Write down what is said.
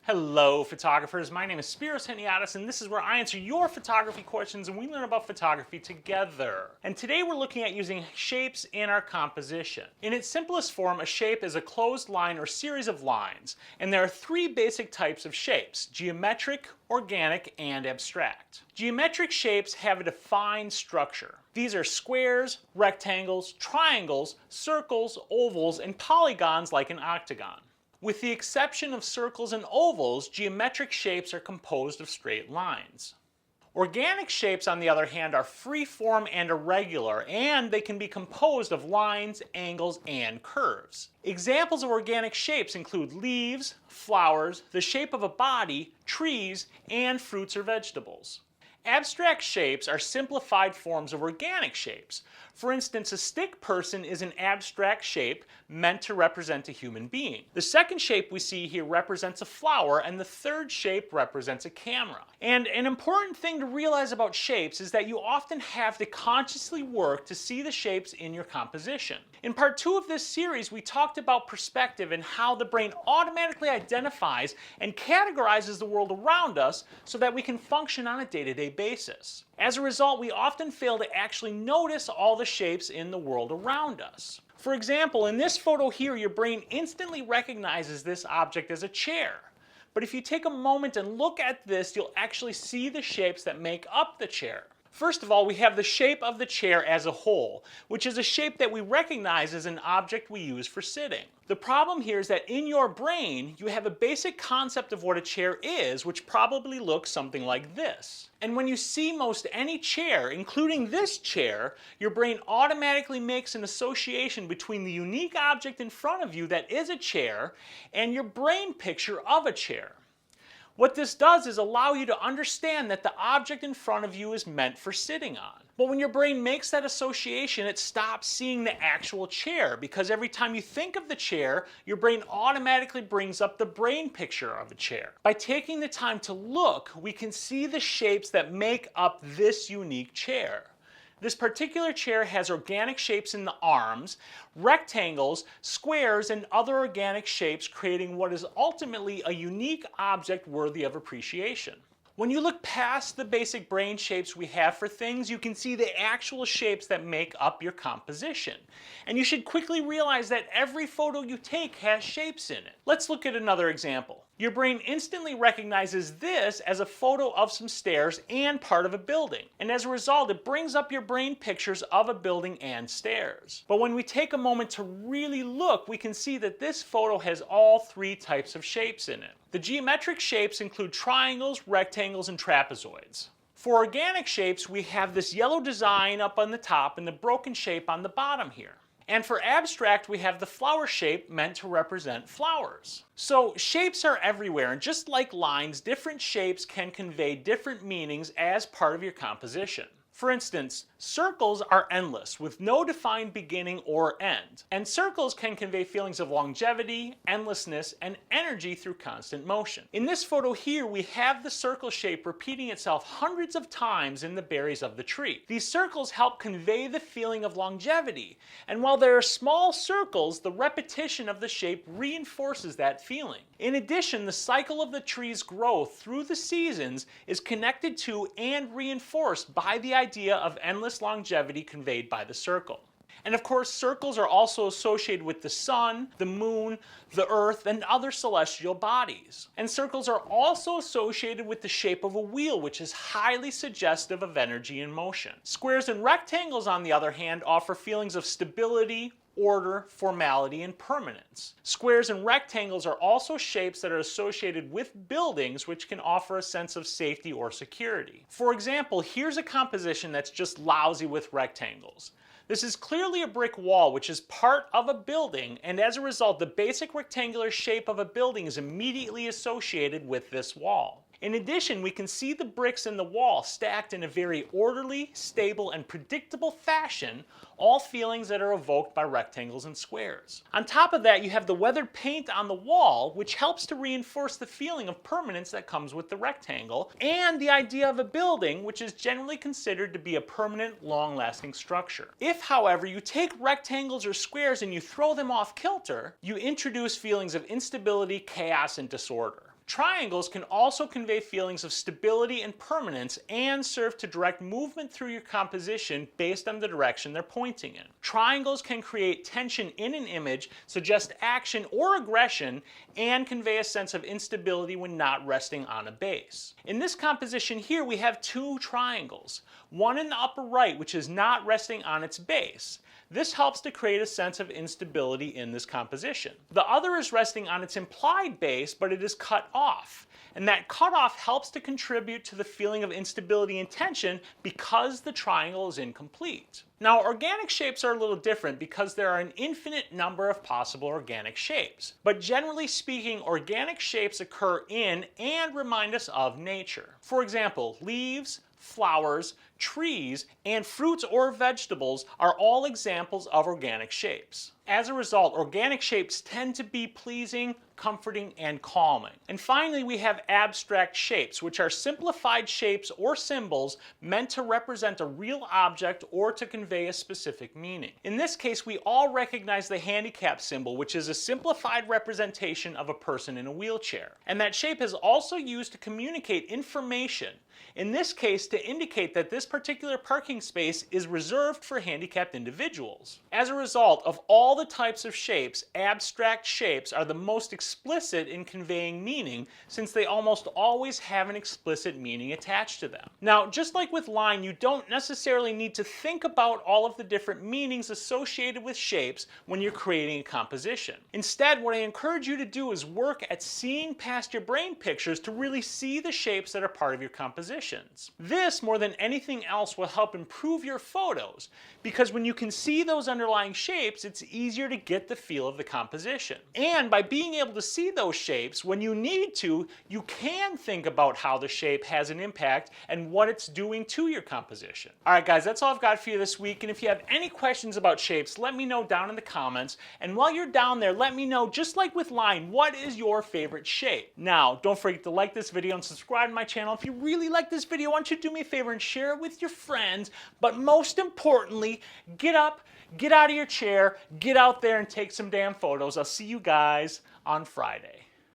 Hello photographers, my name is Spyros Heniadis and this is where I answer your photography questions and we learn about photography together. And today we're looking at using shapes in our composition. In its simplest form, a shape is a closed line or series of lines, and there are three basic types of shapes: geometric, organic, and abstract. Geometric shapes have a defined structure. These are squares, rectangles, triangles, circles, ovals, and polygons like an octagon. With the exception of circles and ovals, geometric shapes are composed of straight lines. Organic shapes, on the other hand, are free-form and irregular, and they can be composed of lines, angles, and curves. Examples of organic shapes include leaves, flowers, the shape of a body, trees, and fruits or vegetables. Abstract shapes are simplified forms of organic shapes. For instance, a stick person is an abstract shape meant to represent a human being. The second shape we see here represents a flower, and the third shape represents a camera. And an important thing to realize about shapes is that you often have to consciously work to see the shapes in your composition. In part 2 of this series, we talked about perspective and how the brain automatically identifies and categorizes the world around us so that we can function on a day-to-day basis. As a result, we often fail to actually notice all the shapes in the world around us. For example, in this photo here, your brain instantly recognizes this object as a chair. But if you take a moment and look at this, you'll actually see the shapes that make up the chair. First of all, we have the shape of the chair as a whole, which is a shape that we recognize as an object we use for sitting. The problem here is that in your brain, you have a basic concept of what a chair is, which probably looks something like this. And when you see most any chair, including this chair, your brain automatically makes an association between the unique object in front of you that is a chair and your brain picture of a chair. What this does is allow you to understand that the object in front of you is meant for sitting on. But when your brain makes that association, it stops seeing the actual chair, because every time you think of the chair, your brain automatically brings up the brain picture of a chair. By taking the time to look, we can see the shapes that make up this unique chair. This particular chair has organic shapes in the arms, rectangles, squares, and other organic shapes, creating what is ultimately a unique object worthy of appreciation. When you look past the basic brain shapes we have for things, you can see the actual shapes that make up your composition. And you should quickly realize that every photo you take has shapes in it. Let's look at another example. Your brain instantly recognizes this as a photo of some stairs and part of a building. And as a result, it brings up your brain pictures of a building and stairs. But when we take a moment to really look, we can see that this photo has all three types of shapes in it. The geometric shapes include triangles, rectangles, and trapezoids. For organic shapes, we have this yellow design up on the top and the broken shape on the bottom here. And for abstract, we have the flower shape meant to represent flowers. So shapes are everywhere, and just like lines, different shapes can convey different meanings as part of your composition. For instance, circles are endless with no defined beginning or end. And circles can convey feelings of longevity, endlessness, and energy through constant motion. In this photo here, we have the circle shape repeating itself hundreds of times in the berries of the tree. These circles help convey the feeling of longevity. And while there are small circles, the repetition of the shape reinforces that feeling. In addition, the cycle of the tree's growth through the seasons is connected to and reinforced by the idea of endless longevity conveyed by the circle. And of course, circles are also associated with the sun, the moon, the earth, and other celestial bodies. And circles are also associated with the shape of a wheel, which is highly suggestive of energy and motion. Squares and rectangles, on the other hand, offer feelings of stability, order, formality, and permanence. Squares and rectangles are also shapes that are associated with buildings, which can offer a sense of safety or security. For example, here's a composition that's just lousy with rectangles. This is clearly a brick wall, which is part of a building, and as a result, the basic rectangular shape of a building is immediately associated with this wall. In addition, we can see the bricks in the wall stacked in a very orderly, stable, and predictable fashion, all feelings that are evoked by rectangles and squares. On top of that, you have the weathered paint on the wall, which helps to reinforce the feeling of permanence that comes with the rectangle, and the idea of a building, which is generally considered to be a permanent, long-lasting structure. If, however, you take rectangles or squares and you throw them off kilter, you introduce feelings of instability, chaos, and disorder. Triangles can also convey feelings of stability and permanence and serve to direct movement through your composition based on the direction they're pointing in. Triangles can create tension in an image, suggest action or aggression, and convey a sense of instability when not resting on a base. In this composition here, we have two triangles. One in the upper right, which is not resting on its base. This helps to create a sense of instability in this composition. The other is resting on its implied base, but it is cut off. And that cutoff helps to contribute to the feeling of instability and tension because the triangle is incomplete. Now, organic shapes are a little different because there are an infinite number of possible organic shapes. But generally speaking, organic shapes occur in and remind us of nature. For example, leaves, flowers, trees, and fruits or vegetables are all examples of organic shapes. As a result, organic shapes tend to be pleasing, comforting, and calming. And finally, we have abstract shapes, which are simplified shapes or symbols meant to represent a real object or to convey a specific meaning. In this case, we all recognize the handicap symbol, which is a simplified representation of a person in a wheelchair. And that shape is also used to communicate information. In this case, to indicate that this particular parking space is reserved for handicapped individuals. As a result of all the types of shapes, abstract shapes are the most explicit in conveying meaning, since they almost always have an explicit meaning attached to them. Now, just like with line, you don't necessarily need to think about all of the different meanings associated with shapes when you're creating a composition. Instead, what I encourage you to do is work at seeing past your brain pictures to really see the shapes that are part of your compositions. This, more than anything else, will help improve your photos, because when you can see those underlying shapes, it's easier to get the feel of the composition. And by being able to see those shapes, when you need to, you can think about how the shape has an impact and what it's doing to your composition. Alright guys, that's all I've got for you this week, and if you have any questions about shapes, let me know down in the comments, and while you're down there, let me know, just like with line, what is your favorite shape? Now, don't forget to like this video and subscribe to my channel. If you really like this video, I want you to do me a favor and share it with your friends, but most importantly, get up, get out of your chair, get out there and take some damn photos. I'll see you guys on Friday.